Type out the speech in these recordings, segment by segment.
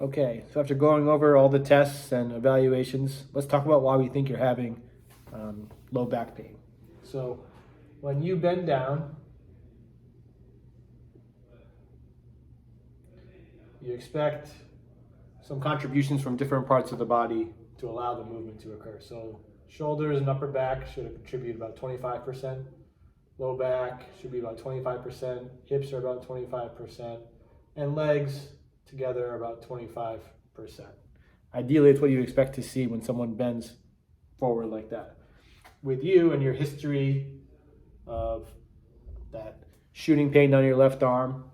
Okay, so after going over all the tests and evaluations, let's talk about why we think you're having low back pain. So when you bend down, you expect some contributions from different parts of the body to allow the movement to occur. So shoulders and upper back should contribute about 25%. Low back should be about 25%. Hips are about 25%. And legs together are about 25%. Ideally, it's what you expect to see when someone bends forward like that. With you and your history of that shooting pain down your left arm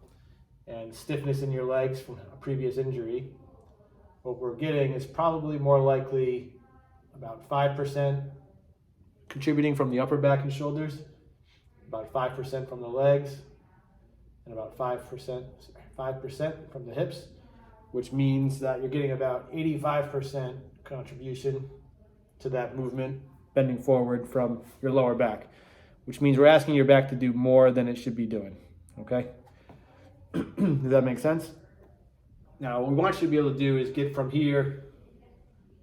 and stiffness in your legs from a previous injury, what we're getting is probably more likely about 5% contributing from the upper back and shoulders, about 5% from the legs, and about 5% from the hips, which means that you're getting about 85% contribution to that movement bending forward from your lower back, which means we're asking your back to do more than it should be doing, okay? Does that make sense? Now, what we want you to be able to do is get from here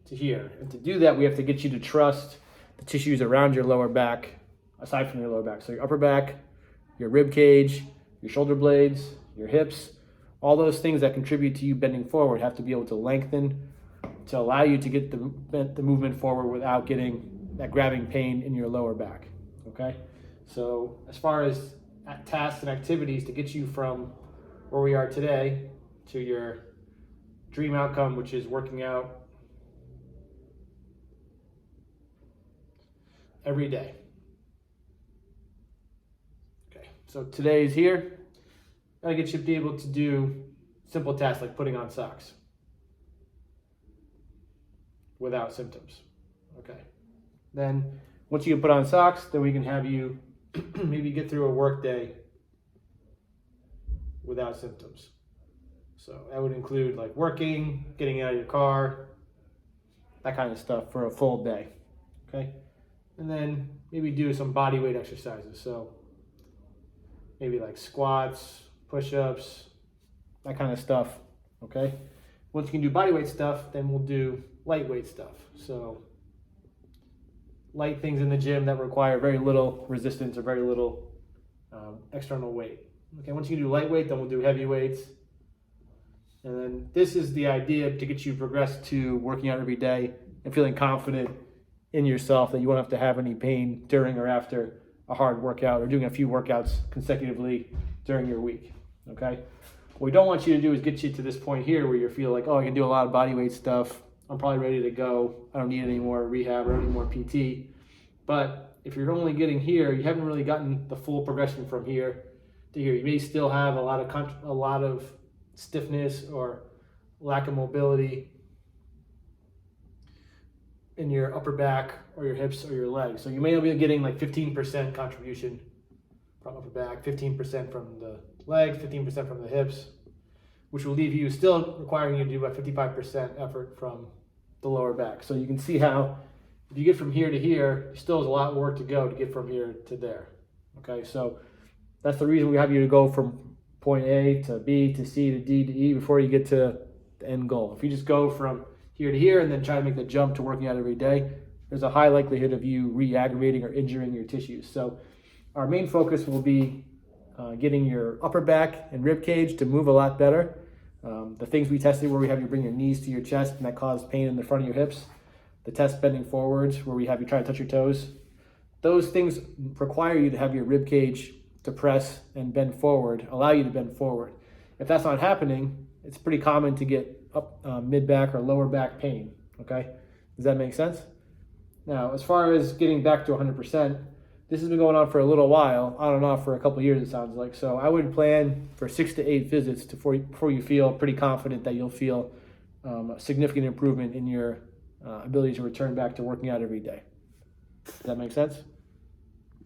to here. And to do that, we have to get you to trust the tissues around your lower back, aside from your lower back. So your upper back, your rib cage, your shoulder blades, your hips, all those things that contribute to you bending forward have to be able to lengthen to allow you to get the movement forward without getting that grabbing pain in your lower back, okay? So as far as tasks and activities to get you from where we are today to your dream outcome, which is working out every day. Okay, so today is here. Gotta get you to be able to do simple tasks like putting on socks without symptoms. Okay. Then once you can put on socks, then we can have you maybe get through a work day without symptoms. So that would include like working, getting out of your car, that kind of stuff for a full day, okay? And then maybe do some body weight exercises. So maybe like squats, push-ups, that kind of stuff, okay? Once you can do body weight stuff, then we'll do lightweight stuff. So light things in the gym that require very little resistance or very little external weight. Okay, once you can do lightweight, then we'll do heavy weights. And then this is the idea to get you progressed to working out every day and feeling confident in yourself that you won't have to have any pain during or after a hard workout or doing a few workouts consecutively during your week, okay? What we don't want you to do is get you to this point here where you feel like, oh, I can do a lot of body weight stuff. I'm probably ready to go. I don't need any more rehab or any more PT. But if you're only getting here, you haven't really gotten the full progression from here to here. You may still have a lot of stiffness or lack of mobility in your upper back or your hips or your legs. So you may be getting like 15% contribution from upper back, 15% from the legs, 15% from the hips, which will leave you still requiring you to do about 55% effort from the lower back. So you can see how if you get from here to here, there still is a lot of work to go to get from here to there. Okay, so that's the reason we have you to go from point A to B to C to D to E before you get to the end goal. If you just go from here to here and then try to make the jump to working out every day, there's a high likelihood of you re-aggravating or injuring your tissues. So our main focus will be getting your upper back and rib cage to move a lot better. The things we tested where we have you bring your knees to your chest and that cause pain in the front of your hips. The test bending forwards where we have you try to touch your toes. Those things require you to have your rib cage to press and bend forward, allow you to bend forward. If that's not happening, it's pretty common to get up mid-back or lower back pain, okay? Does that make sense? Now, as far as getting back to 100%, this has been going on for a little while, on and off for a couple of years it sounds like. So I would plan for 6 to 8 visits before you feel pretty confident that you'll feel a significant improvement in your ability to return back to working out every day. Does that make sense?